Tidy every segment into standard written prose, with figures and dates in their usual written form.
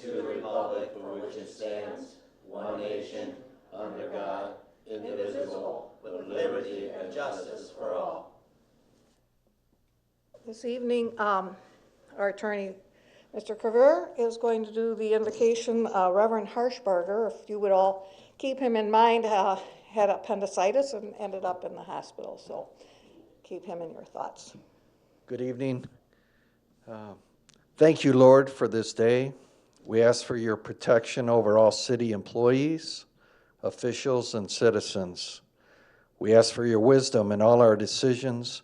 to the republic for which it stands, one nation, under God, indivisible, with liberty and justice for all. This evening, our attorney, Mr. Carver, is going to do the invocation. Reverend Harshbarger, if you would all keep him in mind, had appendicitis and ended up in the hospital, so keep him in your thoughts. Good evening. Thank you, Lord, for this day. We ask for your protection over all city employees, officials, and citizens. We ask for your wisdom in all our decisions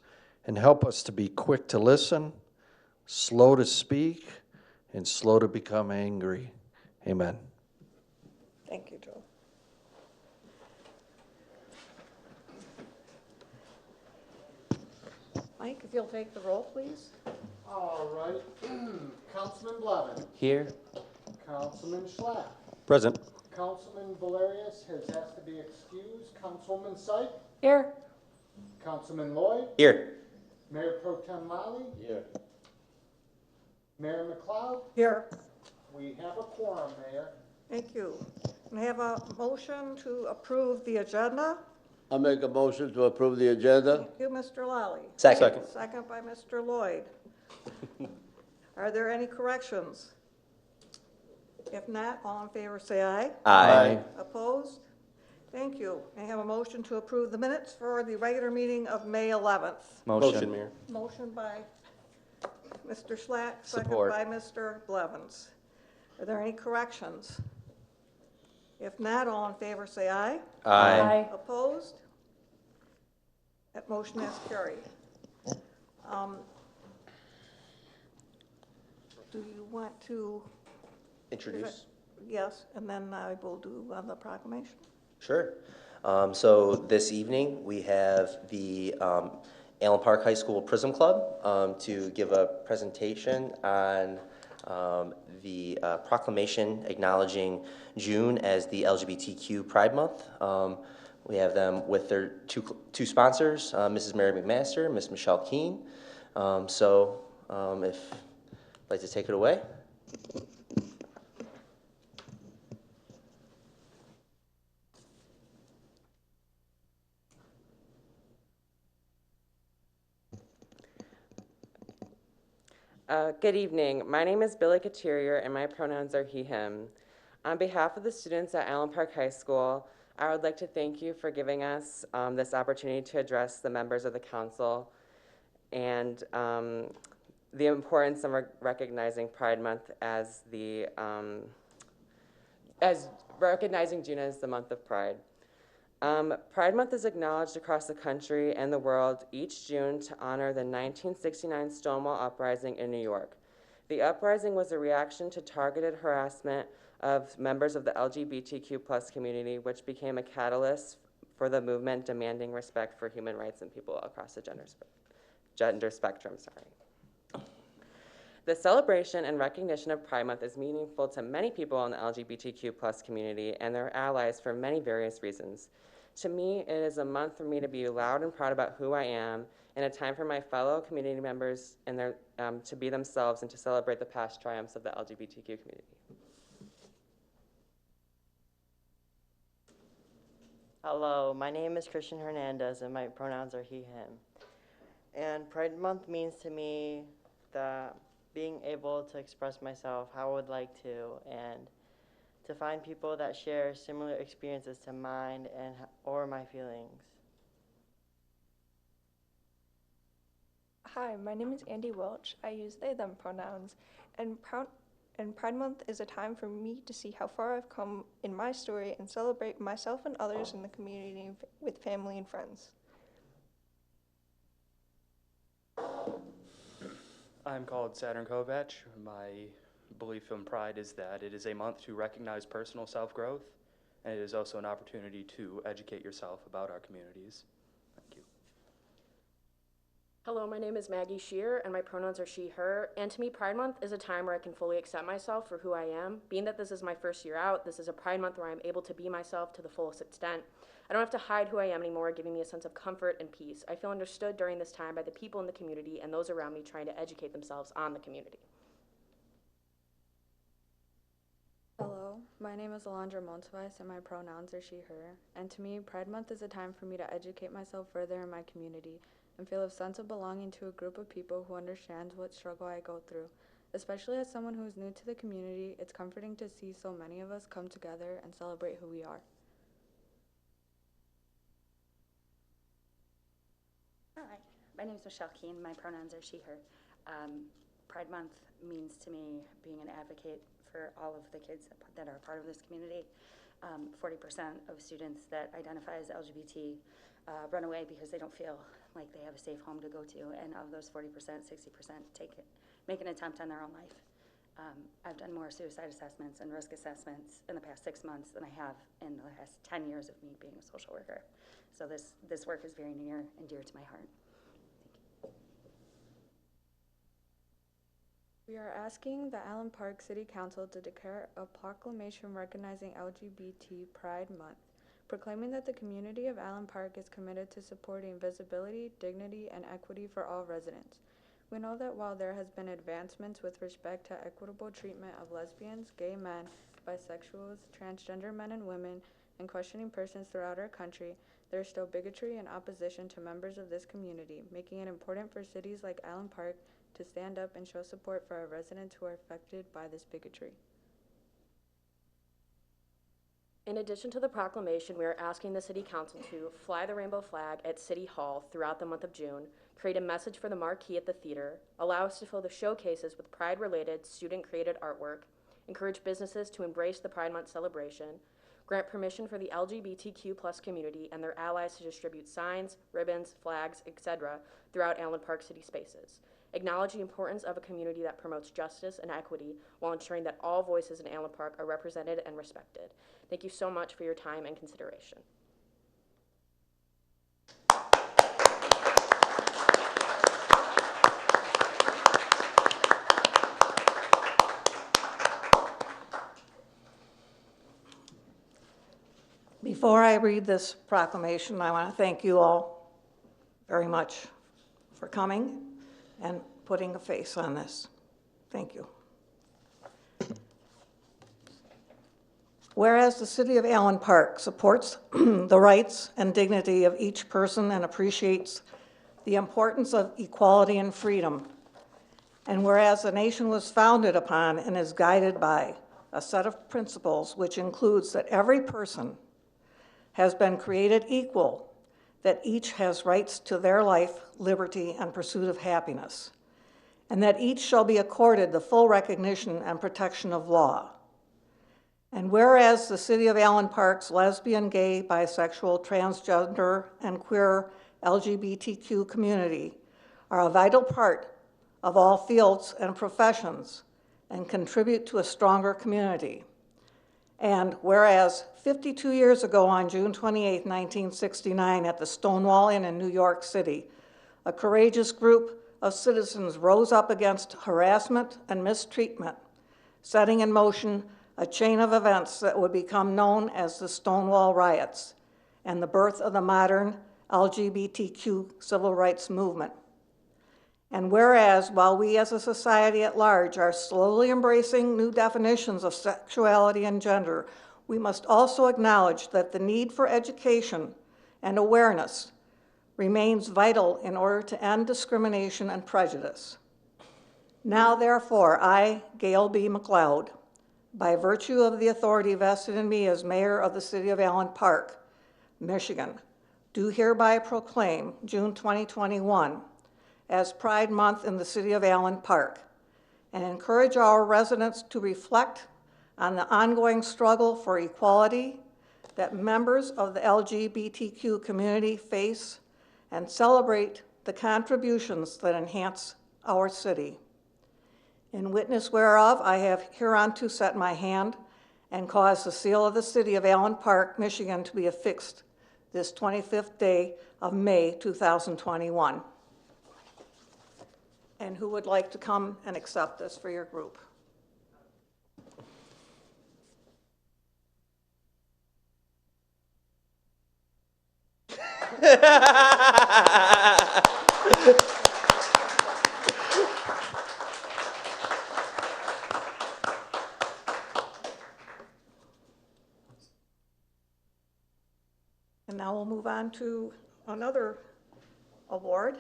and help us to be quick to listen, slow to speak, and slow to become angry. Amen. Thank you, Joe. Mike, if you'll take the roll, please. All right. Councilman Blevin. Here. Councilman Schlatt. Present. Councilman Valerius has asked to be excused. Councilwoman Syke. Here. Councilman Lloyd. Here. Mayor Pro Tem Lally. Here. Mayor McLeod. Here. We have a quorum, Mayor. Thank you. We have a motion to approve the agenda. I'll make a motion to approve the agenda. Thank you, Mr. Lally. Second. Second by Mr. Lloyd. Are there any corrections? If not, all in favor say aye. Aye. Opposed? Thank you. May I have a motion to approve the minutes for the regular meeting of May 11th? Motion, Mayor. Motion by Mr. Schlatt, second Support. by Mr. Blevins. Are there any corrections? If not, all in favor say aye. Aye. Opposed? That motion is carried. Do you want to? Introduce? Yes, and then I will do the proclamation. Sure. So this evening, we have the Allen Park High School PRISM Club to give a presentation on the proclamation acknowledging June as the LGBTQ Pride Month. We have them with their two sponsors, Mrs. Mary McMaster, Miss Michelle Keene. If you'd like to take it away. Good evening. My name is Billy Couturier, and my pronouns are he, him. On behalf of the students at Allen Park High School, I would like to thank you for giving us this opportunity to address the members of the council and the importance of recognizing Pride Month as recognizing June as the month of Pride. Pride Month is acknowledged across the country and the world each June to honor the 1969 Stonewall Uprising in New York. The uprising was a reaction to targeted harassment of members of the LGBTQ+ community, which became a catalyst for the movement demanding respect for human rights and people across the gender spectrum. The celebration and recognition of Pride Month is meaningful to many people in the LGBTQ+ community and their allies for many various reasons. To me, it is a month for me to be loud and proud about who I am, and a time for my fellow community members and their, to be themselves and to celebrate the past triumphs of the LGBTQ community. Hello, my name is Christian Hernandez and my pronouns are he, him. And Pride Month means to me that being able to express myself how I would like to, and to find people that share similar experiences to mine and or my feelings. Hi, my name is Andy Welch. I use they, them pronouns, and Pride Month is a time for me to see how far I've come in my story and celebrate myself and others in the community with family and friends. I'm called Saturn Kovac. My belief in Pride is that it is a month to recognize personal self-growth, and it is also an opportunity to educate yourself about our communities. Thank you. Hello, my name is Maggie Shear, and my pronouns are she, her. And to me, Pride Month is a time where I can fully accept myself for who I am. Being that this is my first year out, this is a Pride Month where I'm able to be myself to the fullest extent. I don't have to hide who I am anymore, giving me a sense of comfort and peace. I feel understood during this time by the people in the community and those around me trying to educate themselves on the community. My name is Alondra Montevais, and my pronouns are she, her. And to me, Pride Month is a time for me to educate myself further in my community and feel a sense of belonging to a group of people who understands what struggle I go through. Especially as someone who is new to the community, it's comforting to see so many of us come together and celebrate who we are. Hi, my name is Michelle Keene. My pronouns are she, her. Pride Month means to me being an advocate for all of the kids that are part of this community. 40% of students that identify as LGBT run away because they don't feel like they have a safe home to go to, and of those 40%, 60% make an attempt on their own life. I've done more suicide assessments and risk assessments in the past 6 months than I have in the last 10 years of me being a social worker. So this work is very near and dear to my heart. We are asking the Allen Park City Council to declare a proclamation recognizing LGBT Pride Month, proclaiming that the community of Allen Park is committed to supporting visibility, dignity, and equity for all residents. We know that while there has been advancements with respect to equitable treatment of lesbians, gay men, bisexuals, transgender men and women, and questioning persons throughout our country, there is still bigotry and opposition to members of this community, making it important for cities like Allen Park to stand up and show support for our residents who are affected by this bigotry. In addition to the proclamation, we are asking the City Council to fly the rainbow flag at City Hall throughout the month of June, create a message for the marquee at the theater, allow us to fill the showcases with Pride-related, student-created artwork, encourage businesses to embrace the Pride Month celebration, grant permission for the LGBTQ+ community and their allies to distribute signs, ribbons, flags, etc. throughout Allen Park City spaces. Acknowledge the importance of a community that promotes justice and equity while ensuring that all voices in Allen Park are represented and respected. Thank you so much for your time and consideration. Before I read this proclamation, I want to thank you all very much for coming and putting a face on this. Thank you. Whereas the City of Allen Park supports the rights and dignity of each person and appreciates the importance of equality and freedom, and whereas the nation was founded upon and is guided by a set of principles which includes that every person has been created equal, that each has rights to their life, liberty, and pursuit of happiness, and that each shall be accorded the full recognition and protection of law. And whereas the City of Allen Park's lesbian, gay, bisexual, transgender, and queer LGBTQ community are a vital part of all fields and professions and contribute to a stronger community. And whereas 52 years ago on June 28, 1969, at the Stonewall Inn in New York City, a courageous group of citizens rose up against harassment and mistreatment, setting in motion a chain of events that would become known as the Stonewall Riots and the birth of the modern LGBTQ civil rights movement. And whereas, while we as a society at large are slowly embracing new definitions of sexuality and gender, we must also acknowledge that the need for education and awareness remains vital in order to end discrimination and prejudice. Now, therefore, I, Gail B. McLeod, by virtue of the authority vested in me as mayor of the City of Allen Park, Michigan, do hereby proclaim June 2021 as Pride Month in the City of Allen Park, and encourage our residents to reflect on the ongoing struggle for equality that members of the LGBTQ community face, and celebrate the contributions that enhance our city. In witness whereof, I have hereunto set my hand and caused the seal of the City of Allen Park, Michigan, to be affixed this 25th day of May 2021. And who would like to come and accept this for your group? And now we'll move on to another award.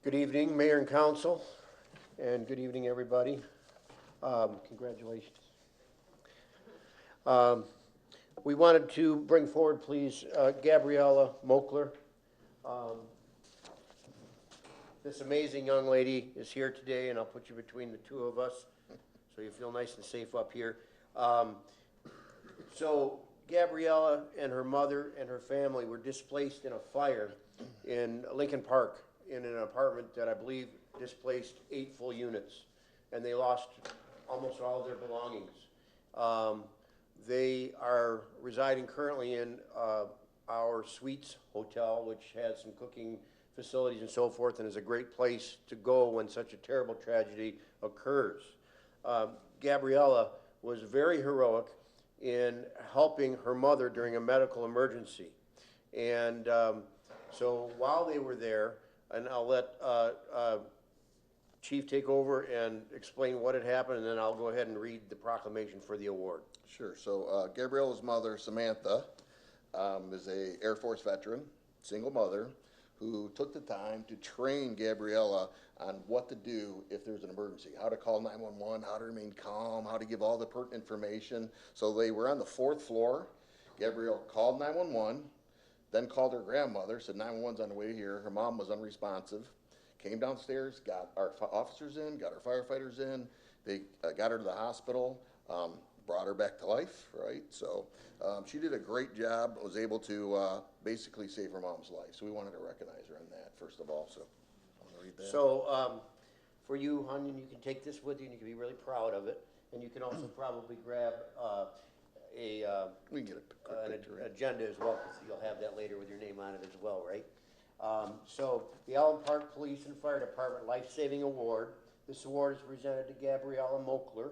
Good evening, Mayor and Council, and good evening, everybody. Congratulations. We wanted to bring forward, please, Gabriella Mokler. This amazing young lady is here today, and I'll put you between the two of us so you feel nice and safe up here. So Gabriella and her mother and her family were displaced in a fire in Lincoln Park in an apartment that I believe displaced 8 full units, and they lost almost all of their belongings. They are residing currently in our Suites Hotel, which has some cooking facilities and so forth, and is a great place to go when such a terrible tragedy occurs. Gabriella was very heroic in helping her mother during a medical emergency. And so while they were there, and I'll let Chief take over and explain what had happened, and then I'll go ahead and read the proclamation for the award. Sure. So Gabriella's mother, Samantha, is a Air Force veteran, single mother, who took the time to train Gabriella on what to do if there's an emergency, how to call 911, how to remain calm, how to give all the pertinent information. So they were on the 4th floor. Gabriella called 911, then called her grandmother, said 911's on the way here. Her mom was unresponsive. Came downstairs, got our officers in, got our firefighters in. They got her to the hospital, brought her back to life, right? So she did a great job, was able to basically save her mom's life. So we wanted to recognize her on that, first of all. So I'm gonna read that. So for you, honey, you can take this with you, and you can be really proud of it. And you can also probably grab we can get a quick picture, an agenda as well, because you'll have that later with your name on it as well, right? So the Allen Park Police and Fire Department Life Saving Award. This award is presented to Gabriella Mokler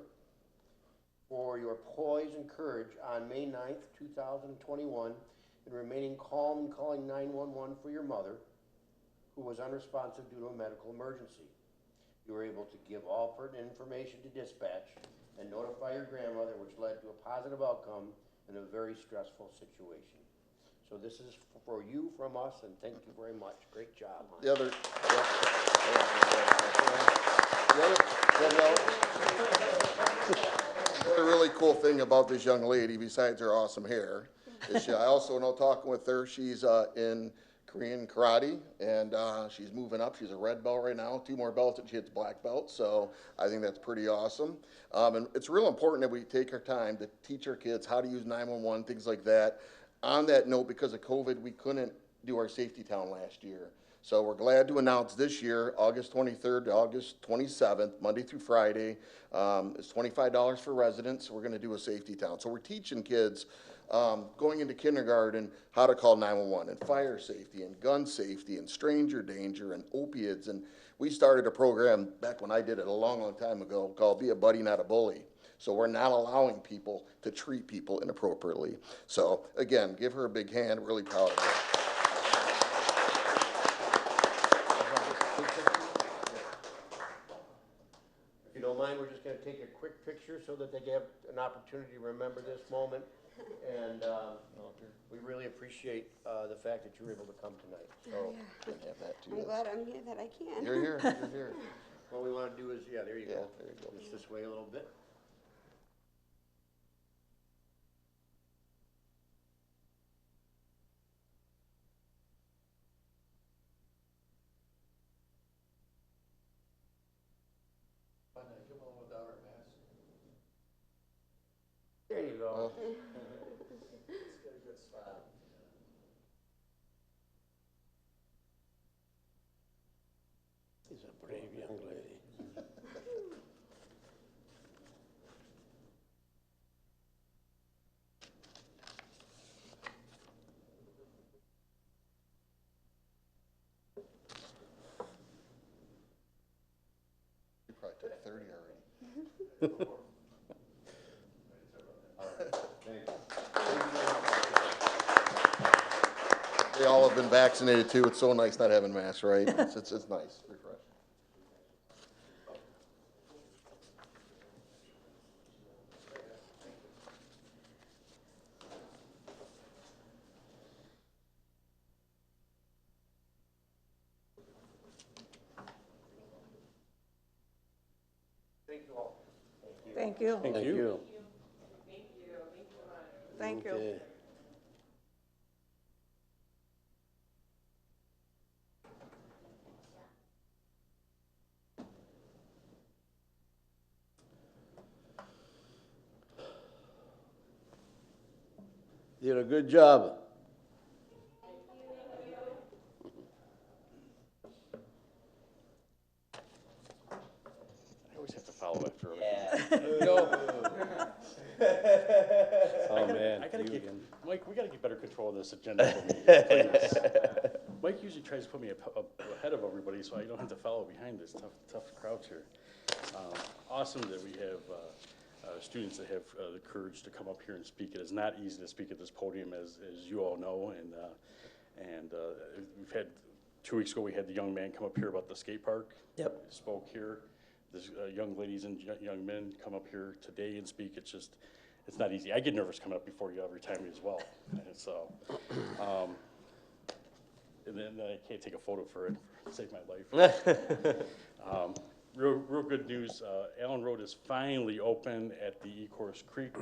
for your poise and courage on May 9th, 2021, in remaining calm and calling 911 for your mother, who was unresponsive due to a medical emergency. You were able to give all pertinent information to dispatch and notify your grandmother, which led to a positive outcome in a very stressful situation. So this is for you from us, and thank you very much. Great job, hon. The really cool thing about this young lady, besides her awesome hair, is I also know, talking with her, she's in Korean karate, and she's moving up. She's a red belt right now, 2 more belts and she hits black belt, so I think that's pretty awesome. And it's real important that we take our time to teach our kids how to use 911, things like that. On that note, because of COVID, we couldn't do our safety town last year. So we're glad to announce this year, August 23rd to August 27th, Monday through Friday, it's $25 for residents. We're gonna do a safety town. So we're teaching kids going into kindergarten how to call 911 and fire safety and gun safety and stranger danger and opiates. And we started a program back when I did it a long, long time ago called Be a Buddy, Not a Bully. So we're not allowing people to treat people inappropriately. So again, give her a big hand, really proud of her. If you don't mind, we're just going to take a quick picture so that they have an opportunity to remember this moment. And we really appreciate the fact that you were able to come tonight. So have that too. I'm glad I'm here that I can. You're here. You're here. What we want to do is, yeah, there you go. There you go. Just this way a little bit. There you go. It's got a good spot. She's a brave young lady. You probably took 30 already. They all have been vaccinated too. It's so nice not having masks, right? It's nice, refreshing. Thank you. Thank you. Thank you. Okay. Did a good job. I always have to follow after everything. Yeah. Oh, man, I gotta you get, again. Mike, we gotta get better control of this agenda for me, please. Mike usually tries to put me ahead of everybody so I don't have to follow behind this tough crowds here. Awesome that we have students that have the courage to come up here and speak. It is not easy to speak at this podium, as you all know, and we've had 2 weeks ago we had the young man come up here about the skate park. Yep. Spoke here. There's young ladies and young men come up here today and speak. It's not easy. I get nervous coming up before you every time as well. And so, and then I can't take a photo for it, save my life. Real good news. Allen Road is finally open at the Ecorse Creek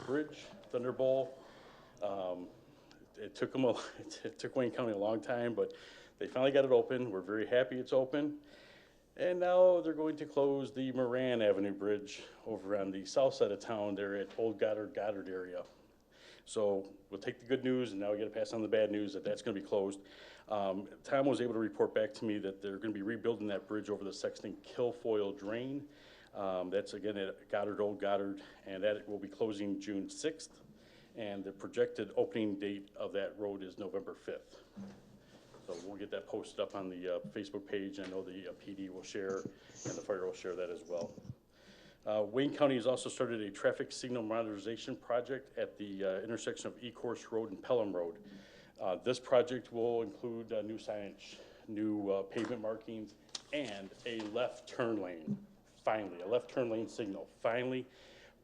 Bridge, Thunderbolt. It took Wayne County a long time, but they finally got it open. We're very happy it's open. And now they're going to close the Moran Avenue Bridge over on the south side of town there at Old Goddard area. So we'll take the good news, and now we got to pass on the bad news that that's going to be closed. Tom was able to report back to me that they're going to be rebuilding that bridge over the Sexton Kilfoyle Drain. That's again at Old Goddard, and that will be closing June 6th. And the projected opening date of that road is November 5th. So we'll get that posted up on the Facebook page. I know the PD will share, and the fire will share that as well. Wayne County has also started a traffic signal modernization project at the intersection of Ecorse Road and Pelham Road. This project will include new signage, new pavement markings, and a left turn lane. Finally, a left turn lane signal. Finally,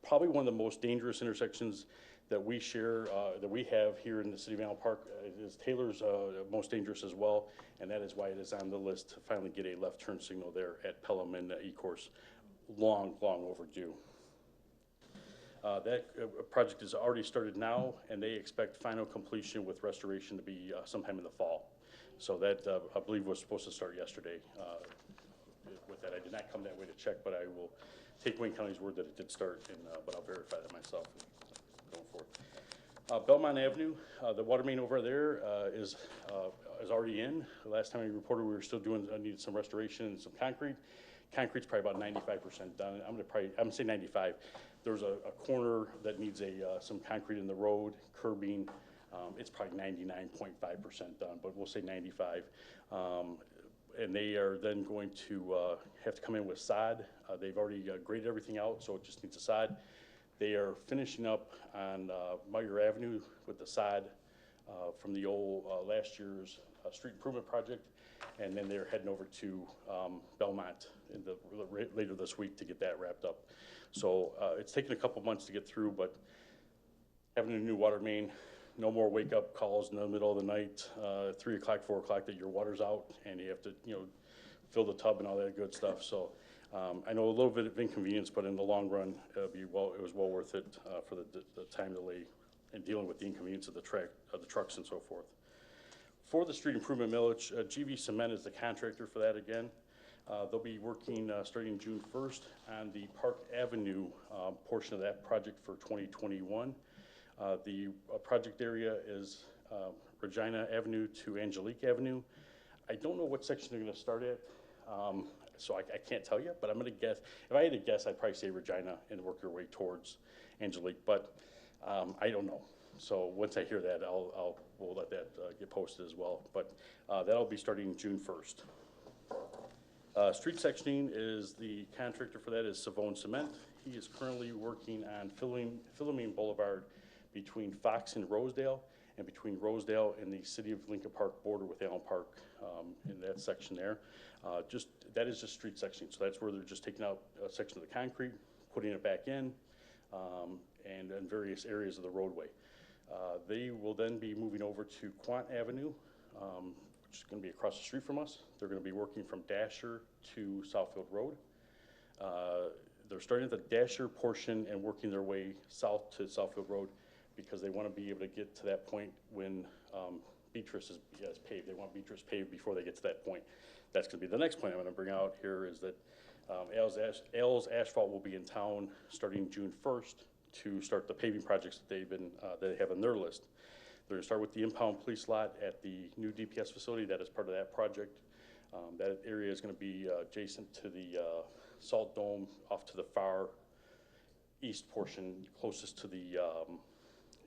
probably one of the most dangerous intersections that we share, that we have here in the city of Allen Park. Is Taylor's most dangerous as well, and that is why it is on the list to finally get a left turn signal there at Pelham and Ecorse. Long overdue. That project is already started now, and they expect final completion with restoration to be sometime in the fall. So that, I believe, was supposed to start yesterday. With that, I did not come that way to check, but I will take Wayne County's word that it did start, but I'll verify that myself going forward. Belmont Avenue, the water main over there is already in. The last time we reported, we were still needed some restoration and some concrete. Concrete's probably about 95% done. I'm gonna say 95. There's a corner that needs some concrete in the road, curbing. It's probably 99.5% done, but we'll say 95. And they are then going to have to come in with sod. They've already graded everything out, so it just needs a sod. They are finishing up on Meyer Avenue with the sod from the old last year's street improvement project, and then they're heading over to Belmont later this week to get that wrapped up. So it's taken a couple months to get through, but having a new water main, no more wake-up calls in the middle of the night, 3 o'clock, 4 o'clock, that your water's out and you have to, fill the tub and all that good stuff. So I know a little bit of inconvenience, but in the long run, it was well worth it for the time delay and dealing with the inconvenience of the trucks and so forth. For the street improvement millage, GV Cement is the contractor for that again. They'll be working starting June 1st on the Park Avenue portion of that project for 2021. The project area is Regina Avenue to Angelique Avenue. I don't know what section they're going to start at, so I can't tell you, but I'm going to guess. If I had to guess, I'd probably say Regina and work your way towards Angelique, but I don't know. So once I hear that, we'll let that get posted as well. But that'll be starting June 1st. Street sectioning is the contractor for that is Savone Cement. He is currently working on Philomene Boulevard between Fox and Rosedale, and between Rosedale and the City of Lincoln Park border with Allen Park in that section there. That is just street sectioning, so that's where they're just taking out a section of the concrete, putting it back in, and in various areas of the roadway. They will then be moving over to Quant Avenue, which is going to be across the street from us. They're going to be working from Dasher to Southfield Road. they're starting at the Dasher portion and working their way south to Southfield Road because they want to be able to get to that point when Beatrice is paved. They want Beatrice paved before they get to that point. That's going to be the next point I'm going to bring out here is that Al's Asphalt will be in town starting June 1st to start the paving projects that they have on their list. They're going to start with the impound police lot at the new DPS facility. That is part of that project. That area is going to be adjacent to the Salt Dome off to the far east portion, closest to the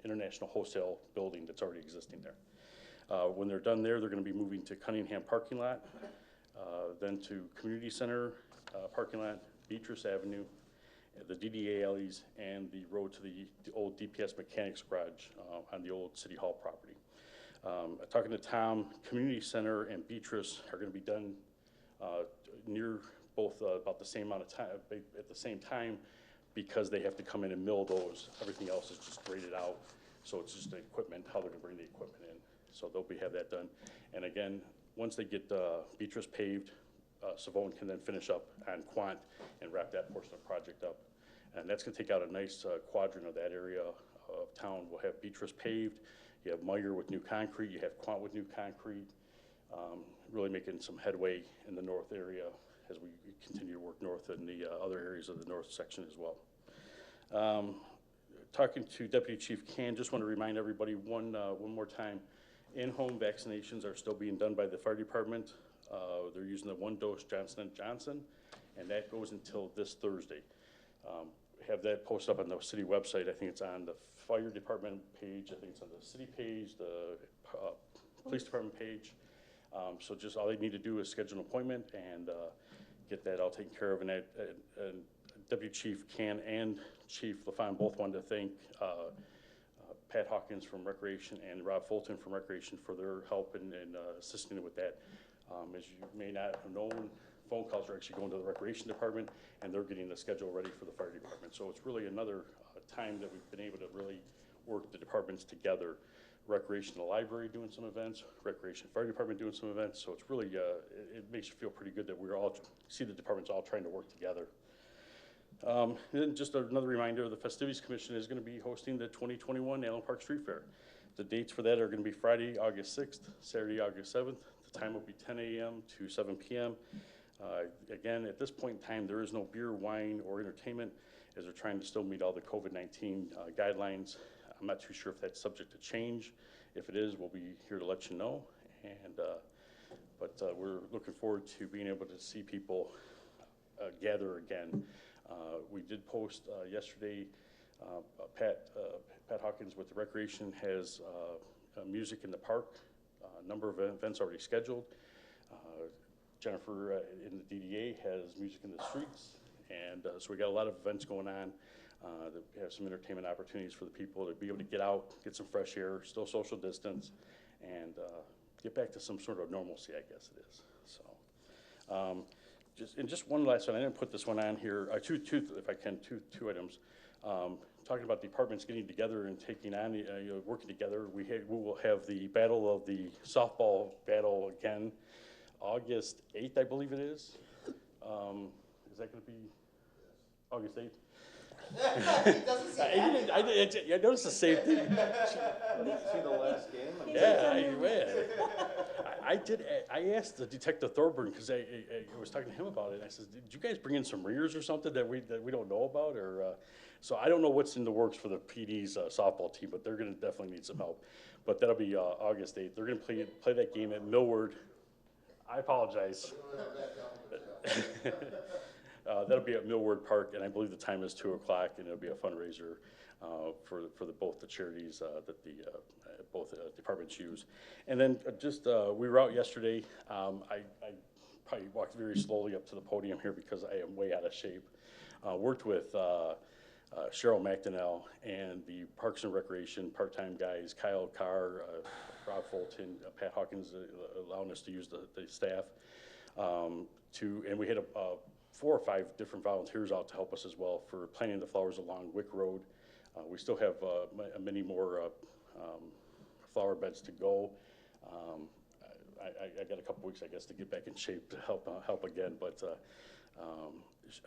International Wholesale building that's already existing there. When they're done there, they're going to be moving to Cunningham parking lot, then to Community Center parking lot, Beatrice Avenue, the DDA alleys, and the road to the old DPS Mechanics Garage on the old City Hall property. Talking to Tom, Community Center and Beatrice are going to be done near both about the same amount of time, at the same time, because they have to come in and mill those. Everything else is just graded out, so it's just the equipment, how they're going to bring the equipment in. So they'll have that done. And again, once they get Beatrice paved, Savone can then finish up on Quant and wrap that portion of the project up. And that's going to take out a nice quadrant of that area of town. We'll have Beatrice paved, you have Meyer with new concrete, you have Quant with new concrete, really making some headway in the north area as we continue to work north in the other areas of the north section as well. Talking to Deputy Chief Can, just want to remind everybody one more time, in-home vaccinations are still being done by the fire department. They're using the 1-dose Johnson & Johnson, and that goes until this Thursday. Have that posted up on the city website. I think it's on the fire department page. I think it's on the city page, the police department page. So just all they need to do is schedule an appointment and get that all taken care of. And Deputy Chief Can and Chief LaFawn both wanted to thank Pat Hawkins from Recreation and Rob Fulton from Recreation for their help in assisting with that. As you may not have known, phone calls are actually going to the Recreation Department, and they're getting the schedule ready for the Fire Department. So it's really another time that we've been able to really work the departments together. Recreation, the library doing some events, Recreation Fire Department doing some events. So it's really, it makes you feel pretty good that we're all, see the departments all trying to work together. And then just another reminder, the Festivities Commission is going to be hosting the 2021 Allen Park Street Fair. The dates for that are going to be Friday, August 6th, Saturday, August 7th. The time will be 10 a.m. to 7 p.m. Again, at this point in time, there is no beer, wine, or entertainment as they're trying to still meet all the COVID-19 guidelines. I'm not too sure if that's subject to change. If it is, we'll be here to let you know. And but we're looking forward to being able to see people gather again. We did post yesterday, Pat Hawkins with the Recreation has music in the park, a number of events already scheduled. Jennifer in the DDA has music in the streets, and so we got a lot of events going on that have some entertainment opportunities for the people to be able to get out, get some fresh air, still social distance, and get back to some sort of normalcy, I guess it is. So, just one last one. I didn't put this one on here. Two, if I can, two items. Talking about departments getting together and taking on, working together. We will have the battle of the softball battle again, August 8th, I believe it is. Is that going to be August 8th? He doesn't see I noticed the same thing. See the last game? I asked the Detective Thorburn because I was talking to him about it. And I said, "Did you guys bring in some rears or something that we don't know about?" Or so I don't know what's in the works for the PD's softball team, but they're going to definitely need some help. But that'll be August 8th. They're going to play that game at Millward. I apologize. That'll be at Millward Park, and I believe the time is 2 o'clock, and it'll be a fundraiser for both the charities that the both departments use. And then we were out yesterday. I probably walked very slowly up to the podium here because I am way out of shape. Worked with Cheryl McDonnell and the Parks and Recreation part-time guys, Kyle Carr, Rob Fulton, Pat Hawkins, allowing us to use the staff. And we had 4 or 5 different volunteers out to help us as well for planting the flowers along Wick Road. We still have many more flower beds to go. I got a couple weeks, I guess, to get back in shape to help again. But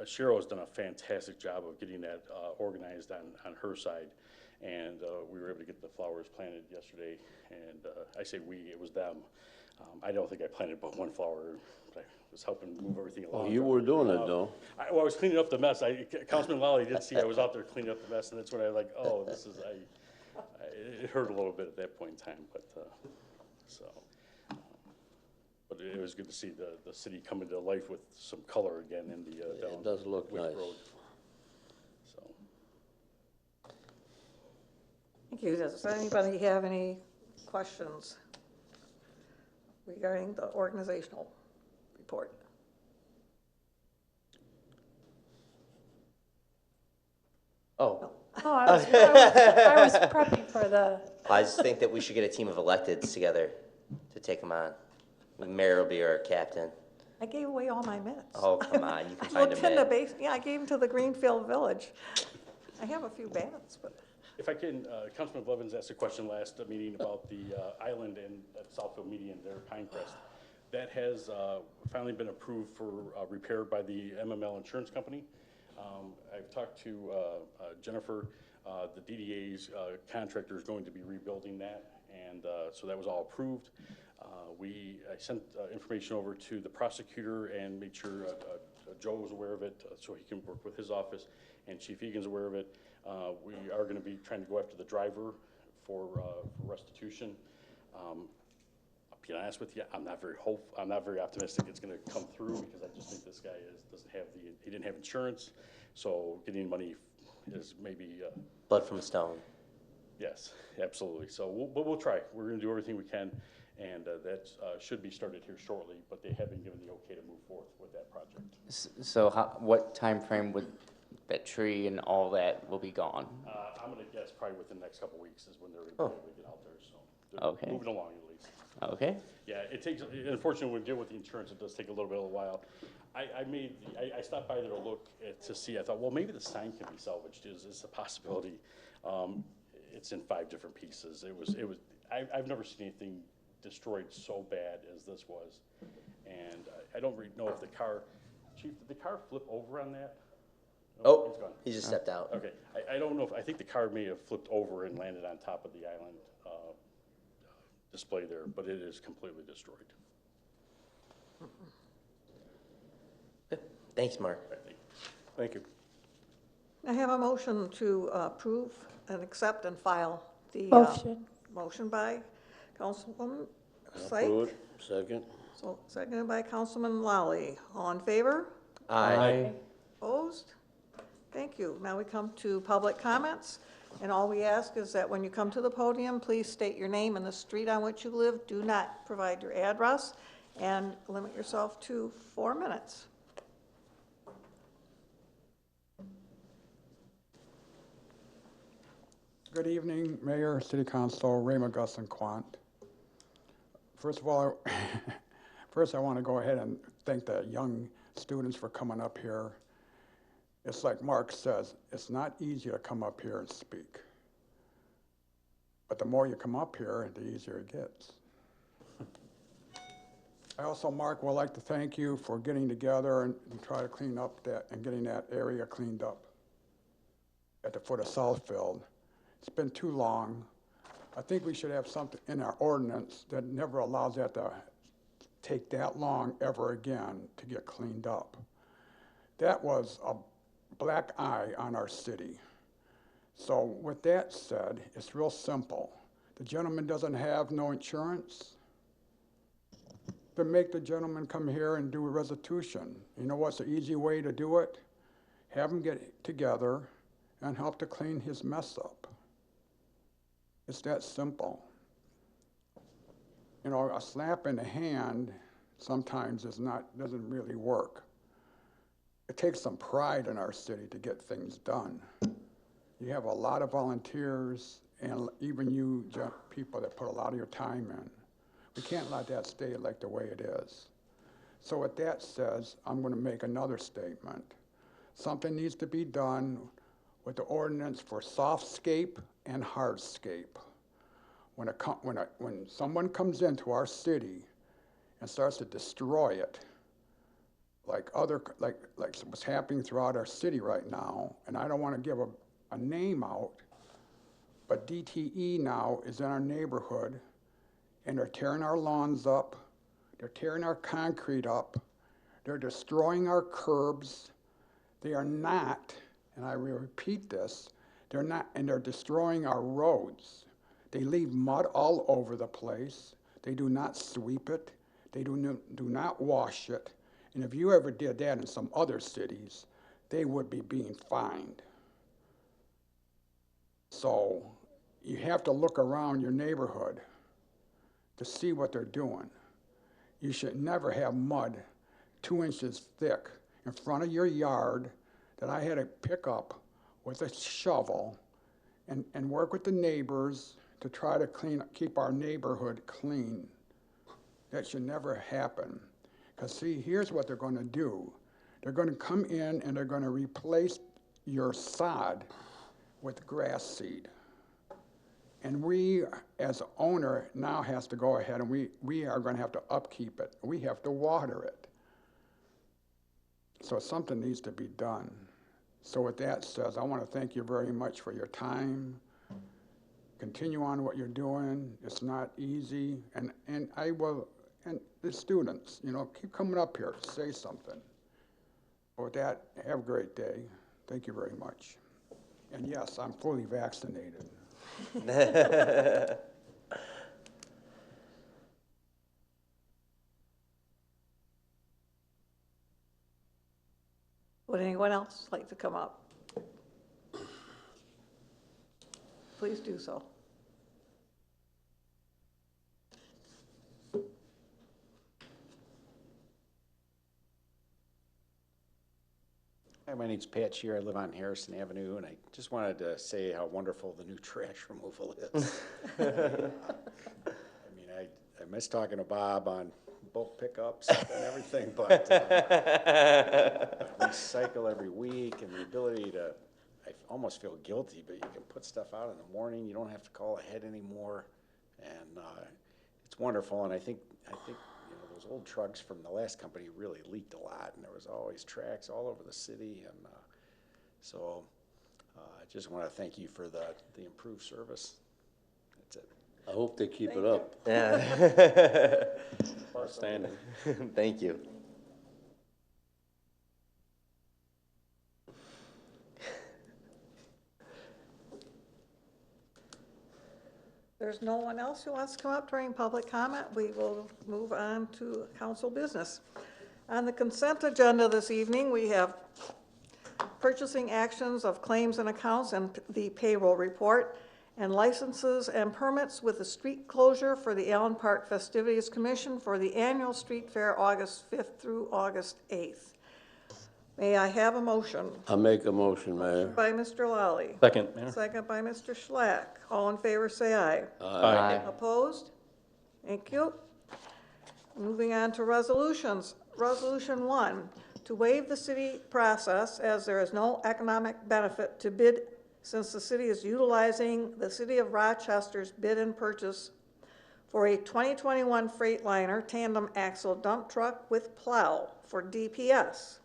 Cheryl has done a fantastic job of getting that organized on her side. And we were able to get the flowers planted yesterday. And I say we, it was them. I don't think I planted but one flower. I was helping move everything along. Well, you were doing it, though. I was cleaning up the mess. Councilman Lally did see I was out there cleaning up the mess, and that's when I like, oh, this is, it hurt a little bit at that point in time, but, but it was good to see the city come into life with some color again in the, down It does look Wick nice. Road. So. Thank you. Does anybody have any questions regarding the organizational report? Oh. Oh, I was prepping for the. I just think that we should get a team of electeds together to take them on. The mayor will be our captain. I gave away all my minutes. Oh, come on, you can find Looked a in the minute. base, yeah, I gave them to the Greenfield Village. I have a few banners, but. If I can, Councilman Blevins asked a question last meeting about the island and Southfield median there, Pinecrest. That has finally been approved for repair by the MML insurance company. I've talked to Jennifer, the DDA's contractor is going to be rebuilding that, and so that was all approved. I sent information over to the prosecutor and made sure Joe was aware of it so he can work with his office, and Chief Egan's aware of it. We are going to be trying to go after the driver for restitution. I'll be honest with you, I'm not very optimistic it's going to come through because I just think this guy he didn't have insurance, so getting money is maybe blood from a stone. Yes, absolutely. So we'll try. We're going to do everything we can, and that should be started here shortly. But they have been given the okay to move forth with that project. So what time frame would that tree and all that will be gone? I'm going to guess probably within the next couple of weeks is when they're going to get out there. So they're Okay. moving along at least. Okay. Yeah, it takes. Unfortunately, when we deal with the insurance, it does take a little bit of a while. I stopped by there to look to see. I thought, well, maybe the sign can be salvaged. Is a possibility. It's in 5 different pieces. I've never seen anything destroyed so bad as this was, and I don't really know if the car, Chief, did the car flip over on that? Oh, it's gone. he just stepped out. Okay, I don't know if, I think the car may have flipped over and landed on top of the island display there, but it is completely destroyed. Thanks, Mark. Thank you. I have a motion to approve and accept and file the Motion. motion by Councilwoman Approve Syke. it. Second. So seconded by Councilman Lally. All in favor? Aye. Opposed? Thank you. Now we come to public comments, and all we ask is that when you come to the podium, please state your name and the street on which you live. Do not provide your address, and limit yourself to 4 minutes. Good evening, Mayor, City Council, Raymond Gus and Quant. First of all, I want to go ahead and thank the young students for coming up here. It's like Mark says, it's not easy to come up here and speak. But the more you come up here, the easier it gets. I also, Mark, would like to thank you for getting together and try to clean up that and getting that area cleaned up at the foot of Southfield. It's been too long. I think we should have something in our ordinance that never allows that to take that long ever again to get cleaned up. That was a black eye on our city. So with that said, it's real simple. The gentleman doesn't have no insurance, then make the gentleman come here and do a restitution. You know what's the easy way to do it? Have him get together and help to clean his mess up. It's that simple. You know, a slap in the hand sometimes doesn't really work. It takes some pride in our city to get things done. You have a lot of volunteers and even you people that put a lot of your time in. We can't let that stay like the way it is. So with that says, I'm going to make another statement. Something needs to be done with the ordinance for softscape and hardscape. When someone comes into our city and starts to destroy it, like what's happening throughout our city right now, and I don't want to give a name out, but DTE now is in our neighborhood, and they're tearing our lawns up, they're tearing our concrete up, they're destroying our curbs. They are not, and I will repeat this, they're not, and they're destroying our roads. They leave mud all over the place. They do not sweep it. They do not wash it. And if you ever did that in some other cities, they would be being fined. So you have to look around your neighborhood to see what they're doing. You should never have mud 2 inches thick in front of your yard that I had to pick up with a shovel and work with the neighbors to try to keep our neighborhood clean. That should never happen. Because see, here's what they're going to do. They're going to come in and they're going to replace your sod with grass seed. And we, as owner, now has to go ahead and we are going to have to upkeep it. We have to water it. So something needs to be done. So with that said, I want to thank you very much for your time. Continue on what you're doing. It's not easy. And I will, and the students, you know, keep coming up here, say something. With that, have a great day. Thank you very much. And yes, I'm fully vaccinated. Would anyone else like to come up? Please do so. Hi, my name's Pat Shear. I live on Harrison Avenue, and I just wanted to say how wonderful the new trash removal is. I mean, I miss talking to Bob on bulk pickups and everything, but recycle every week and the ability to, I almost feel guilty, but you can put stuff out in the morning. You don't have to call ahead anymore, and it's wonderful. And I think you know, those old trucks from the last company really leaked a lot, and there was always tracks all over the city. And so I just want to thank you for the improved service. That's it. I hope they keep it up. Yeah. Outstanding. Thank you. There's no one else who wants to come up during public comment. We will move on to council business. On the consent agenda this evening, we have purchasing actions of claims and accounts and the payroll report, and licenses and permits with the street closure for the Allen Park Festivities Commission for the annual street fair August 5th through August 8th. May I have a motion? I'll make a motion, Mayor. By Mr. Lally. Second, Mayor. Second by Mr. Schlack. All in favor, say aye. Aye. Opposed? Thank you. Moving on to resolutions. Resolution 1, to waive the city process as there is no economic benefit to bid since the city is utilizing the City of Rochester's bid and purchase for a 2021 Freightliner tandem axle dump truck with plow for DPS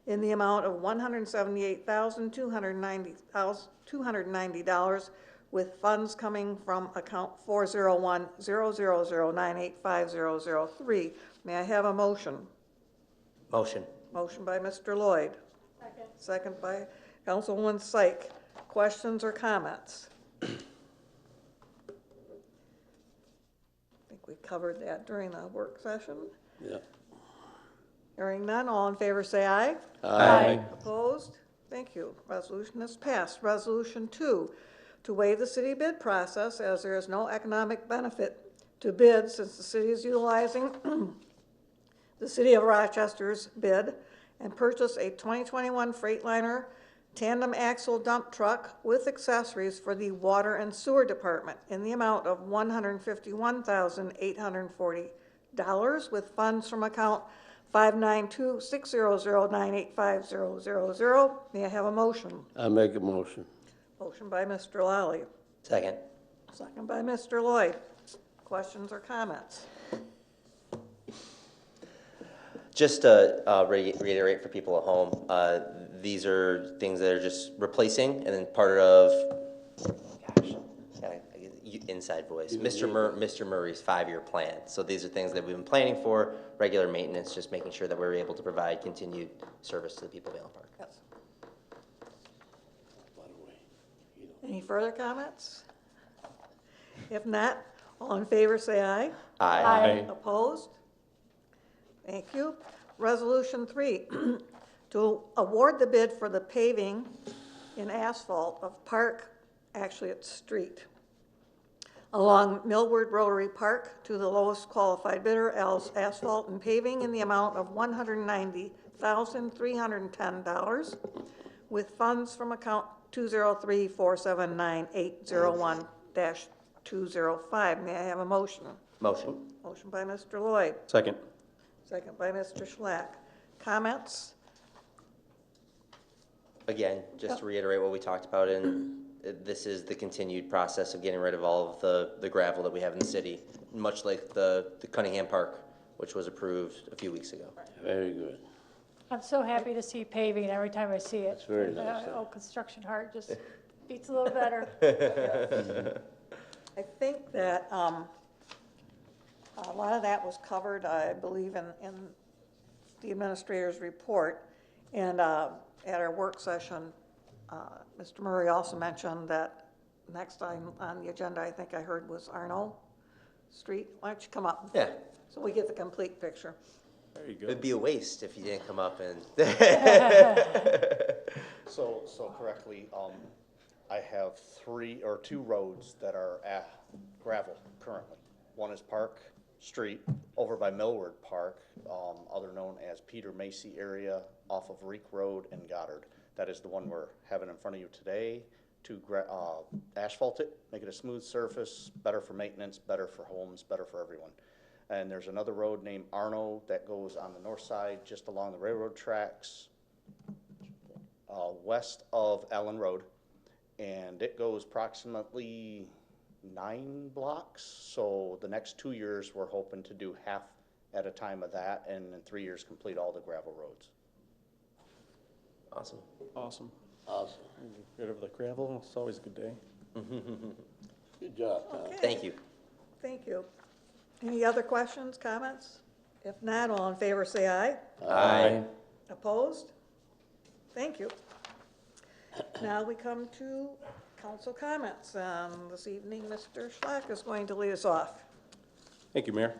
in the amount of $178,290 with funds coming from account 401-000-985-003. May I have a motion? Motion. Motion by Mr. Lloyd. Second. Second by Councilwoman Syke. Questions or comments? I think we covered that during the work session. Yeah. Hearing none, all in favor say aye. Aye. Opposed? Thank you. Resolution is passed. Resolution 2, to waive the city bid process as there is no economic benefit to bid since the city is utilizing the City of Rochester's bid and purchase a 2021 Freightliner tandem axle dump truck with accessories for the Water and Sewer Department in the amount of $151,840 with funds from account 592-600-985-000. May I have a motion? I'll make a motion. Motion by Mr. Lally. Second. Second by Mr. Lloyd. Questions or comments? Just to reiterate for people at home, these are things that are just replacing and then part of, gosh, inside voice, Mr. Murray's 5-year plan. So these are things that we've been planning for, regular maintenance, just making sure that we're able to provide continued service to the people of Allen Park. Yes. Any further comments? If not, all in favor say aye. Aye. Aye. Opposed? Thank you. Resolution 3, to award the bid for the paving in asphalt of Park, actually it's street, along Millward Rotary Park to the lowest qualified bidder, Al's Asphalt and Paving, in the amount of $190,310, with funds from account 203-479-801-205. May I have a motion? Motion. Motion by Mr. Lloyd. Second. Second by Mr. Schlack. Comments? Again, just to reiterate what we talked about, and this is the continued process of getting rid of all of the gravel that we have in the city, much like the Cunningham Park, which was approved a few weeks ago. Very good. I'm so happy to see paving every time I see it. That's very nice. Oh, construction heart just beats a little better. I think that a lot of that was covered, I believe, in the administrator's report. And at our work session, Mr. Murray also mentioned that next time on the agenda, I think I heard, was Arno Street. Why don't you come up? Yeah. So we get the complete picture. Very good. It'd be a waste if you didn't come up and. So correctly, I have 2 roads that are at gravel currently. One is Park Street over by Millward Park, other known as Peter Macy area, off of Reek Road and Goddard. That is the one we're having in front of you today to asphalt it, make it a smooth surface, better for maintenance, better for homes, better for everyone. And there's another road named Arno that goes on the north side, just along the railroad tracks, west of Allen Road. And it goes approximately 9 blocks. So the next 2 years, we're hoping to do half at a time of that, and in 3 years, complete all the gravel roads. Awesome. Awesome. Awesome. Rid of the gravel, it's always a good day. Good job, Tom. Okay. Thank you. Thank you. Any other questions, comments? If not, all in favor say aye. Aye. Opposed? Thank you. Now we come to council comments. This evening, Mr. Schlack is going to lead us off. Thank you, Mayor.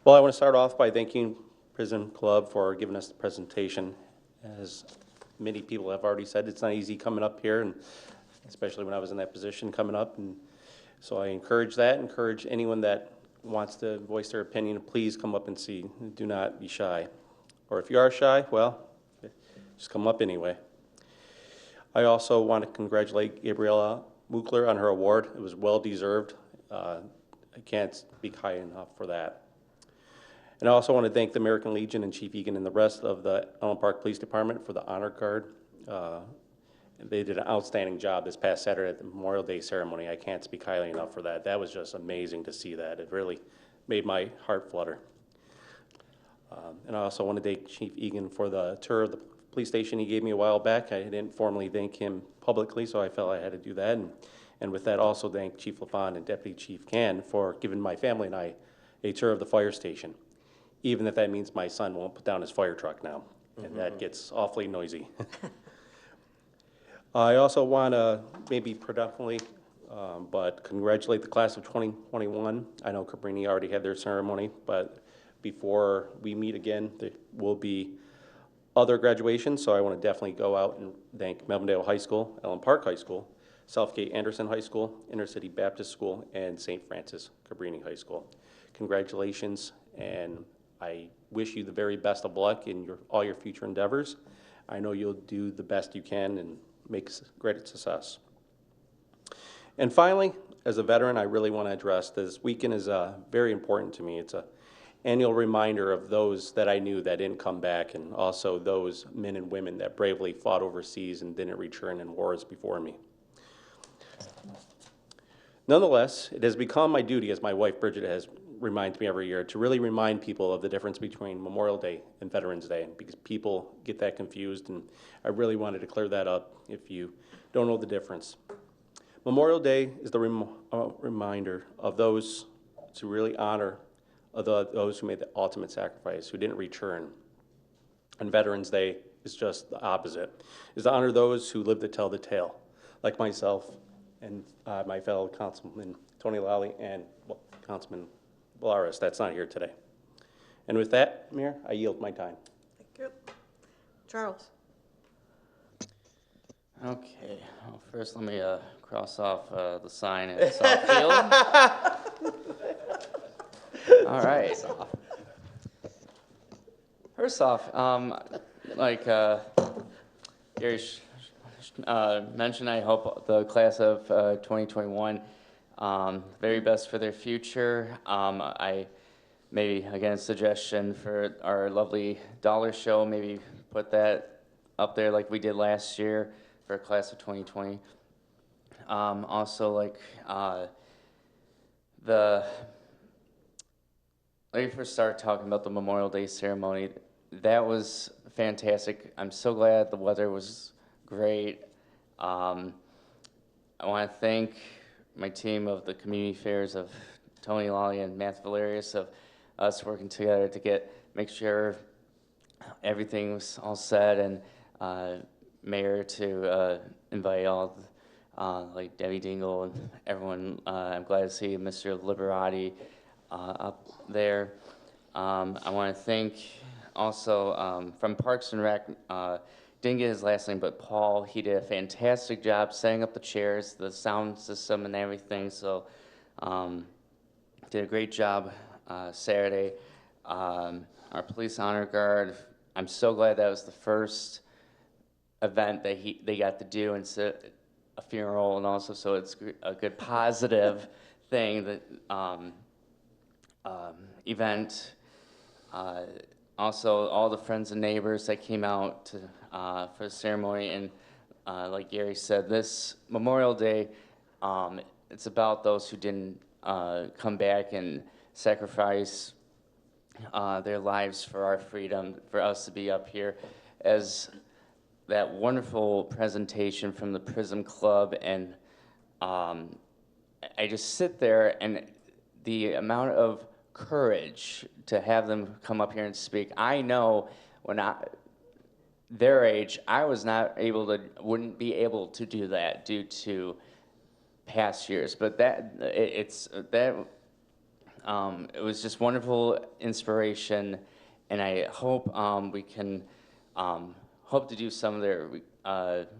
Well, I want to start off by thanking PRISM Club for giving us the presentation. As many people have already said, it's not easy coming up here, and especially when I was in that position coming up. And so I encourage anyone that wants to voice their opinion, please come up and see. Do not be shy. Or if you are shy, well, just come up anyway. I also want to congratulate Gabriella Mokler on her award. It was well deserved. I can't speak high enough for that. And I also want to thank the American Legion and Chief Egan and the rest of the Allen Park Police Department for the honor card. They did an outstanding job this past Saturday at the Memorial Day ceremony. I can't speak highly enough for that. That was just amazing to see that. It really made my heart flutter. And I also want to thank Chief Egan for the tour of the police station he gave me a while back. I didn't formally thank him publicly, so I felt I had to do that. And with that, also thank Chief LaFond and Deputy Chief Can for giving my family and I a tour of the fire station, even if that means my son won't put down his fire truck now, and that gets awfully noisy. I also want to maybe predominantly, but congratulate the class of 2021. I know Cabrini already had their ceremony, but before we meet again, there will be other graduations, so I want to definitely go out and thank Melvindale High School, Allen Park High School, Southgate Anderson High School, Intercity Baptist School, and St. Francis Cabrini High School. Congratulations, and I wish you the very best of luck in all your future endeavors. I know you'll do the best you can and make great success. And finally, as a veteran, I really want to address this weekend is very important to me. It's an annual reminder of those that I knew that didn't come back, and also those men and women that bravely fought overseas and didn't return in wars before me. Nonetheless, it has become my duty, as my wife Bridget has reminds me every year, to really remind people of the difference between Memorial Day and Veterans Day, because people get that confused, and I really wanted to clear that up if you don't know the difference. Memorial Day is the reminder of those to really honor those who made the ultimate sacrifice, who didn't return. And Veterans Day is just the opposite, is to honor those who live to tell the tale, like myself and my fellow Councilman Tony Lally and Councilman Valaris, that's not here today. And with that, Mayor, I yield my time. Thank you. Charles. Okay, well, first let me cross off the sign at Southfield. All right. First off, like Gary mentioned, I hope the class of 2021 very best for their future. I maybe, again, a suggestion for our lovely dollar show, maybe put that up there like we did last year for class of 2020. Also, like let me first start talking about the Memorial Day ceremony. That was fantastic. I'm so glad the weather was great. I want to thank my team of the community fairs of Tony Lally and Matt Valerius of us working together to make sure everything was all set, and Mayor to invite all like Debbie Dingle and everyone. I'm glad to see Mr. Liberati up there. I want to thank also from Parks and Rec, didn't get his last name, but Paul, he did a fantastic job setting up the chairs, the sound system and everything, so did a great job Saturday. Our police honor guard, I'm so glad that was the first event that they got to do, and a funeral, and also so it's a good positive thing, that event. Also, all the friends and neighbors that came out to, for the ceremony, and like Gary said, this Memorial Day, it's about those who didn't come back and sacrifice their lives for our freedom, for us to be up here. As that wonderful presentation from the PRISM Club, and I just sit there, and the amount of courage to have them come up here and speak. I know when their age, I was not able to, wouldn't be able to do that due to past years, but it was just wonderful inspiration, and I hope we can hope to do some of their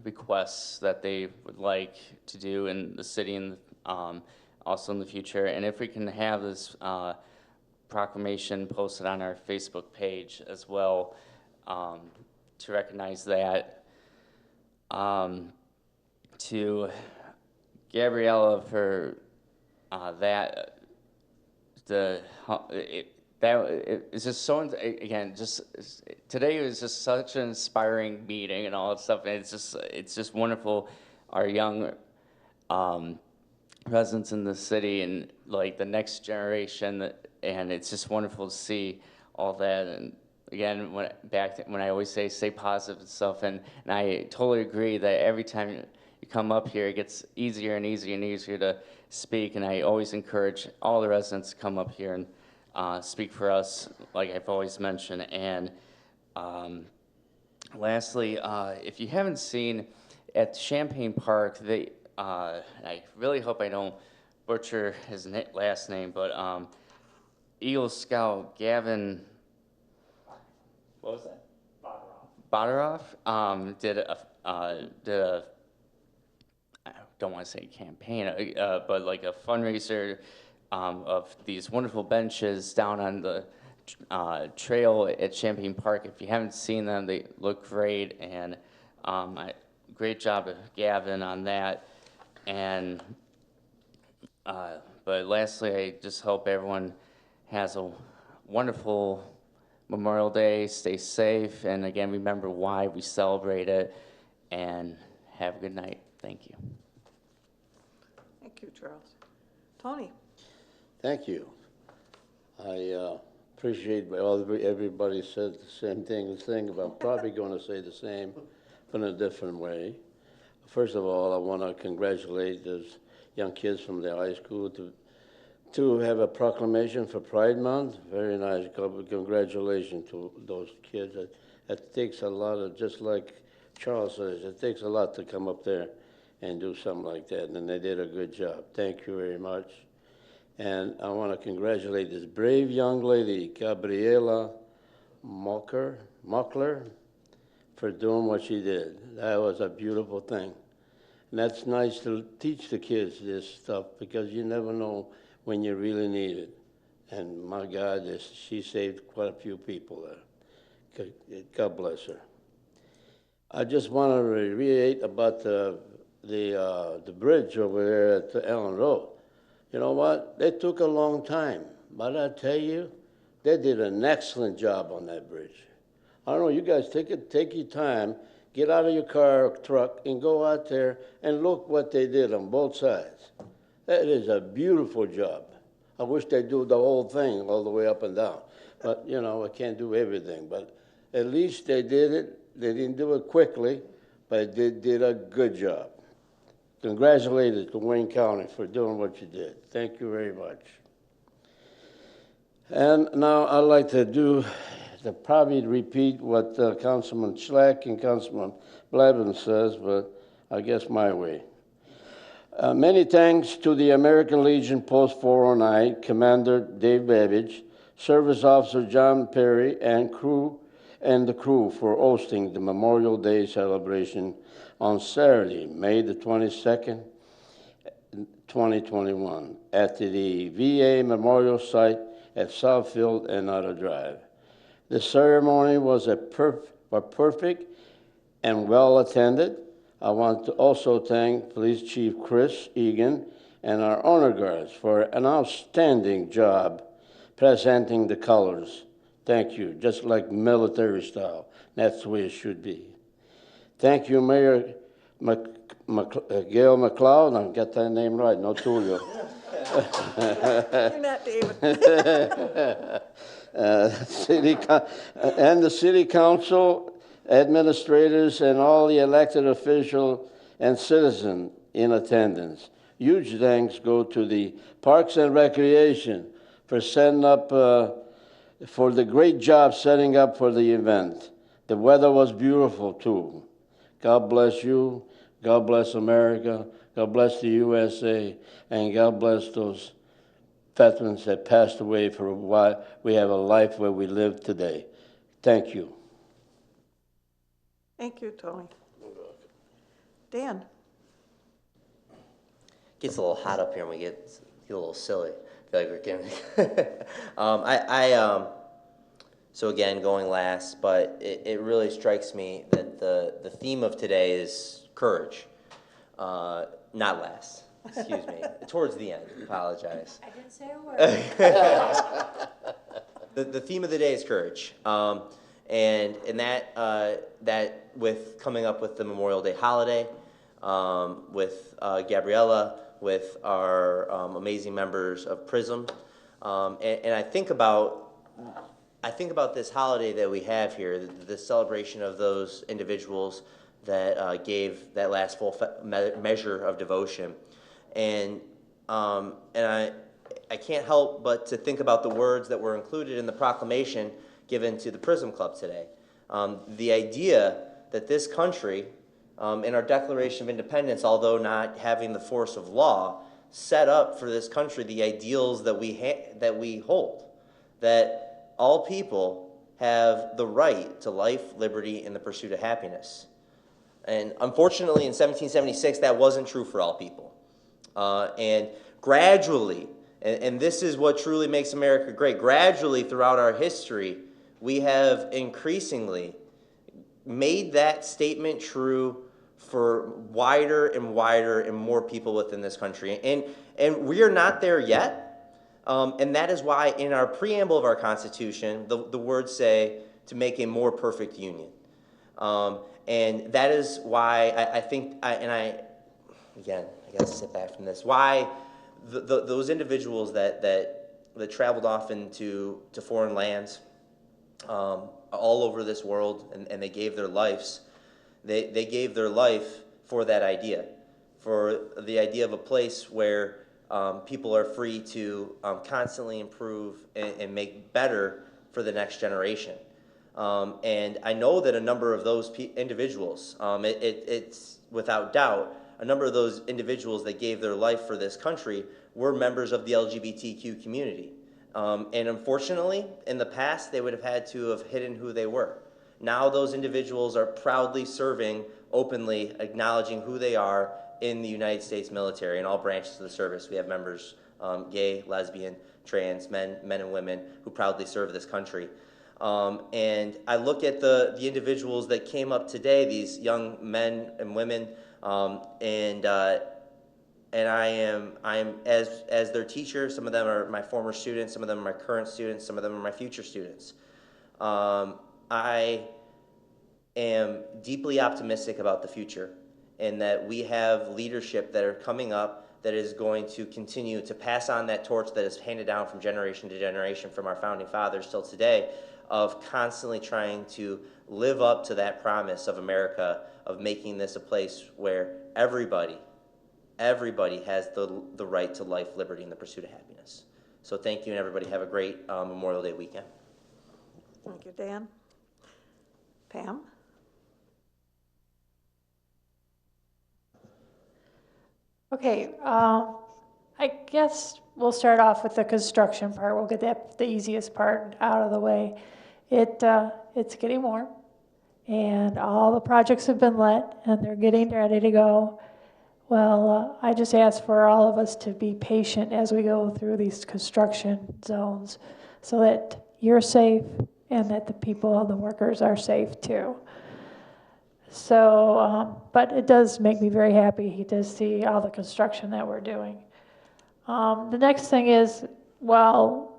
requests that they would like to do in the city, and also in the future. And if we can have this proclamation posted on our Facebook page as well, to recognize that. To Gabriella for that, it's just so, again, today was just such an inspiring meeting and all that stuff, and it's just wonderful, our young residents in the city, and like the next generation, and it's just wonderful to see all that. And again, when I always say stay positive and stuff, and I totally agree that every time you come up here, it gets easier and easier and easier to speak, and I always encourage all the residents to come up here and speak for us, like I've always mentioned. And lastly, if you haven't seen at Champaign Park, I really hope I don't butcher his last name, but Eagle Scout Gavin, what was that? Badaroff did a I don't want to say campaign, but like a fundraiser of these wonderful benches down on the trail at Champaign Park. If you haven't seen them, they look great, and great job of Gavin on that. And but lastly, I just hope everyone has a wonderful Memorial Day, stay safe, and again, remember why we celebrate it, and have a good night. Thank you. Thank you, Charles. Tony. Thank you. I appreciate everybody said the same thing, but I'm probably going to say the same, but in a different way. First of all, I want to congratulate those young kids from the high school to have a proclamation for Pride Month. Very nice. Congratulations to those kids. It takes a lot of, just like Charles says, it takes a lot to come up there and do something like that, and they did a good job. Thank you very much. And I want to congratulate this brave young lady, Gabriella Mokler, for doing what she did. That was a beautiful thing. And that's nice to teach the kids this stuff because you never know when you really need it. And my God, she saved quite a few people there. God bless her. I just want to reiterate about the bridge over there at Allen Road. You know what? They took a long time, but I tell you, they did an excellent job on that bridge. I don't know, you guys take your time, get out of your car or truck, and go out there and look what they did on both sides. That is a beautiful job. I wish they'd do the whole thing all the way up and down. But, you know, I can't do everything. But at least they did it. They didn't do it quickly, but they did a good job. Congratulations to Wayne County for doing what you did. Thank you very much. And now I'd like to probably repeat what Councilman Schlack and Councilman Blevins says, but I guess my way. Many thanks to the American Legion Post 409, Commander Dave Babbage, Service Officer John Perry, and the crew for hosting the Memorial Day celebration on Saturday, May the 22nd, 2021, at the VA Memorial Site at Southfield and Otter Drive. The ceremony was perfect and well attended. I want to also thank Police Chief Chris Egan and our honor guards for an outstanding job presenting the colors. Thank you, just like military style. That's the way it should be. Thank you, Mayor Gail McLeod. I got that name right, no Tulio. You're not David. And the city council, administrators, and all the elected officials and citizens in attendance. Huge thanks go to the Parks and Recreation for setting up, for the great job setting up for the event. The weather was beautiful too. God bless you. God bless America. God bless the USA. And God bless those veterans that passed away for why we have a life where we live today. Thank you. Thank you, Tony. Dan. Gets a little hot up here and we get a little silly. I feel like we're getting so again, going last, but it really strikes me that the theme of today is courage. Not last, excuse me. Towards the end, apologize. I didn't say a word. The theme of the day is courage. And that with coming up with the Memorial Day holiday, with Gabriella, with our amazing members of PRISM, and I think about this holiday that we have here, the celebration of those individuals that gave that last full measure of devotion, and I can't help but to think about the words that were included in the proclamation given to the PRISM Club today. The idea that this country, in our Declaration of Independence, although not having the force of law, set up for this country the ideals that we hold, that all people have the right to life, liberty, and the pursuit of happiness. And unfortunately, in 1776, that wasn't true for all people. And gradually, and this is what truly makes America great, gradually throughout our history, we have increasingly made that statement true for wider and wider and more people within this country. And we are not there yet. And that is why in our preamble of our Constitution, the words say to make a more perfect union. And that is why I think, again, I got to sit back from this, why those individuals that that traveled off into foreign lands all over this world, and they gave their lives. They gave their life for that idea, for the idea of a place where people are free to constantly improve and make better for the next generation. And I know that a number of those individuals, it's without doubt, a number of those individuals that gave their life for this country were members of the LGBTQ community. And unfortunately, in the past, they would have had to have hidden who they were. Now those individuals are proudly serving, openly acknowledging who they are in the United States military, in all branches of the service. We have members, gay, lesbian, trans, men and women, who proudly serve this country. And I look at the individuals that came up today, these young men and women, and I am as their teacher. Some of them are my former students, some of them are my current students, some of them are my future students. I am deeply optimistic about the future, and that we have leadership that are coming up that is going to continue to pass on that torch that is handed down from generation to generation from our founding fathers till today, of constantly trying to live up to that promise of America, of making this a place where everybody has the right to life, liberty, and the pursuit of happiness. So thank you, and everybody have a great Memorial Day weekend. Thank you, Dan. Pam? Okay, I guess we'll start off with the construction part. We'll get the easiest part out of the way. It's getting warm, and all the projects have been let, and they're getting ready to go. Well, I just ask for all of us to be patient as we go through these construction zones, so that you're safe and that the people, the workers, are safe too. So, but it does make me very happy to see all the construction that we're doing. The next thing is, well,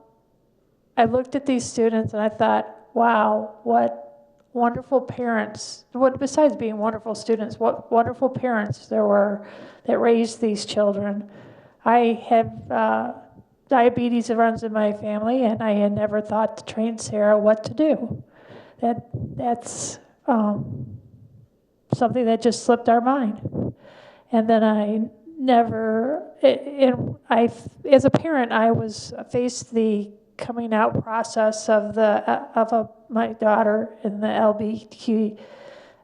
I looked at these students and I thought, wow, what wonderful parents, besides being wonderful students, what wonderful parents there were that raised these children. I have diabetes that runs in my family, and I had never thought to train Sarah what to do. That's something that just slipped our mind. And then as a parent, I was faced the coming out process of my daughter in the I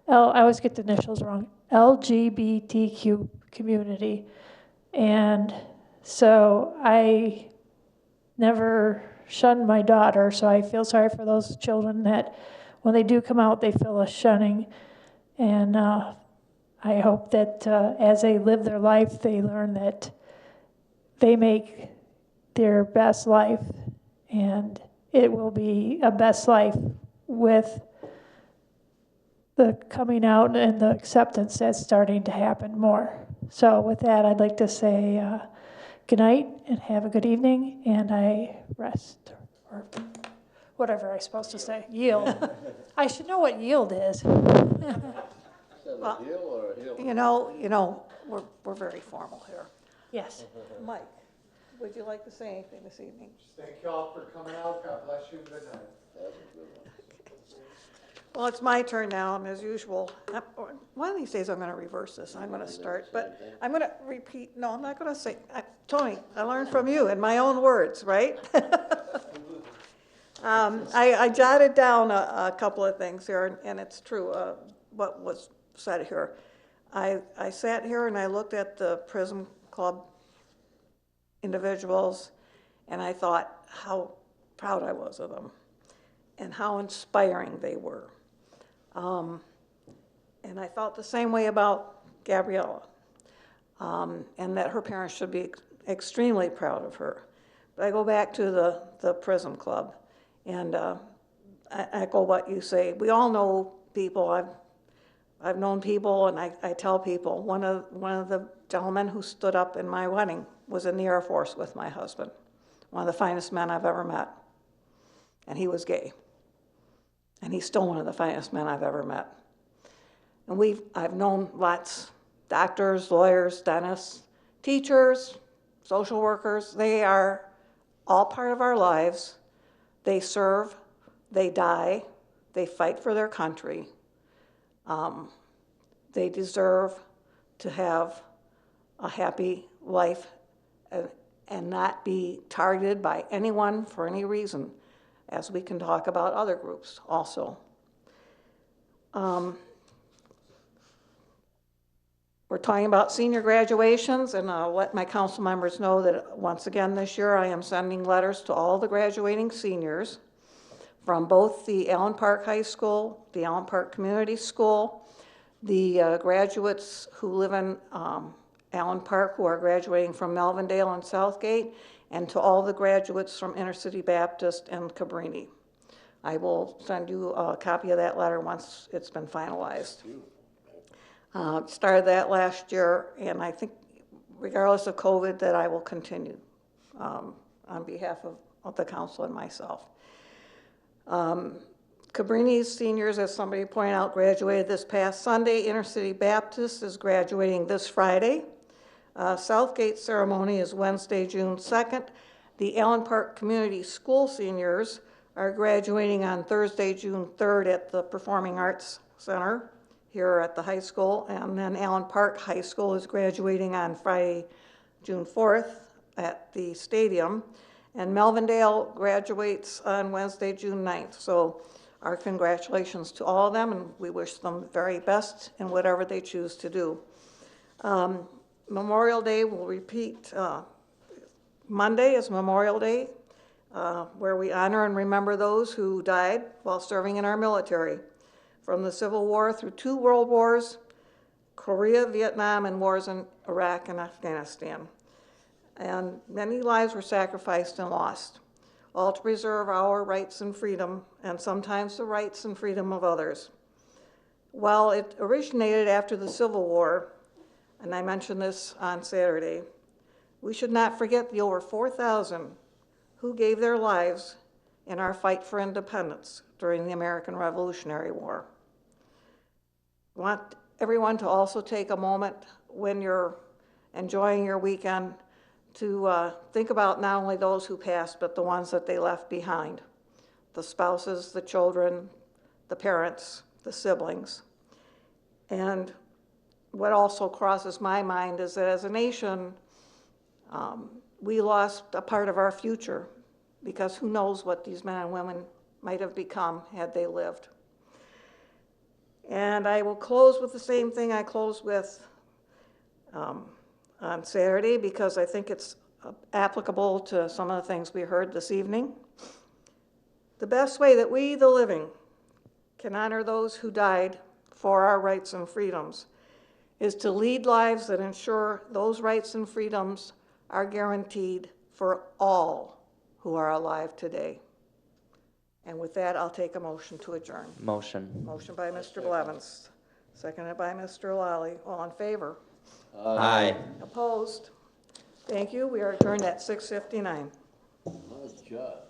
always get the initials wrong, LGBTQ community. And so I never shunned my daughter, so I feel sorry for those children that when they do come out, they feel a shunning. And I hope that as they live their life, they learn that they make their best life, and it will be a best life with the coming out and the acceptance that's starting to happen more. So with that, I'd like to say good night and have a good evening, and I rest, or whatever I'm supposed to say. Yield. I should know what yield is. Well, you know, we're very formal here. Yes. Mike, would you like to say anything this evening? Thank you all for coming out. God bless you. Good night. Well, it's my turn now, and as usual, one of these days I'm going to reverse this. I'm going to start, but I'm going to repeat. No, I'm not going to say. Tony, I learned from you in my own words, right? I jotted down a couple of things here, and it's true what was said here. I sat here and I looked at the PRISM Club individuals, and I thought how proud I was of them and how inspiring they were. And I felt the same way about Gabriella, and that her parents should be extremely proud of her. But I go back to the PRISM Club, and I echo what you say. We all know people. I've known people, and I tell people. One of the gentlemen who stood up in my wedding was in the Air Force with my husband, one of the finest men I've ever met, and he was gay. And he's still one of the finest men I've ever met. And I've known lots, doctors, lawyers, dentists, teachers, social workers. They are all part of our lives. They serve, they die, they fight for their country. They deserve to have a happy life and not be targeted by anyone for any reason, as we can talk about other groups also. We're talking about senior graduations, and I'll let my council members know that once again this year I am sending letters to all the graduating seniors from both the Allen Park High School, the Allen Park Community School, the graduates who live in Allen Park who are graduating from Melvindale and Southgate, and to all the graduates from Intercity Baptist and Cabrini. I will send you a copy of that letter once it's been finalized. Started that last year, and I think regardless of COVID that I will continue on behalf of the council and myself. Cabrini's seniors, as somebody pointed out, graduated this past Sunday. Intercity Baptist is graduating this Friday. Southgate ceremony is Wednesday, June 2nd. The Allen Park Community School seniors are graduating on Thursday, June 3rd at the Performing Arts Center here at the high school, and then Allen Park High School is graduating on Friday, June 4th at the stadium, and Melvindale graduates on Wednesday, June 9th. So our congratulations to all of them, and we wish them the very best in whatever they choose to do. Memorial Day will repeat. Monday is Memorial Day, where we honor and remember those who died while serving in our military, from the Civil War through 2 world wars, Korea, Vietnam, and wars in Iraq and Afghanistan. And many lives were sacrificed and lost, all to preserve our rights and freedom, and sometimes the rights and freedom of others. While it originated after the Civil War, and I mentioned this on Saturday, we should not forget the over 4,000 who gave their lives in our fight for independence during the American Revolutionary War. I want everyone to also take a moment when you're enjoying your weekend to think about not only those who passed, but the ones that they left behind, the spouses, the children, the parents, the siblings. And what also crosses my mind is that as a nation, we lost a part of our future, because who knows what these men and women might have become had they lived. And I will close with the same thing I closed with on Saturday, because I think it's applicable to some of the things we heard this evening. The best way that we, the living, can honor those who died for our rights and freedoms is to lead lives that ensure those rights and freedoms are guaranteed for all who are alive today. And with that, I'll take a motion to adjourn. Motion. Motion by Mr. Blevins, seconded by Mr. Lally. All in favor? Aye. Opposed? Thank you. We are adjourned at 6:59. Nice job.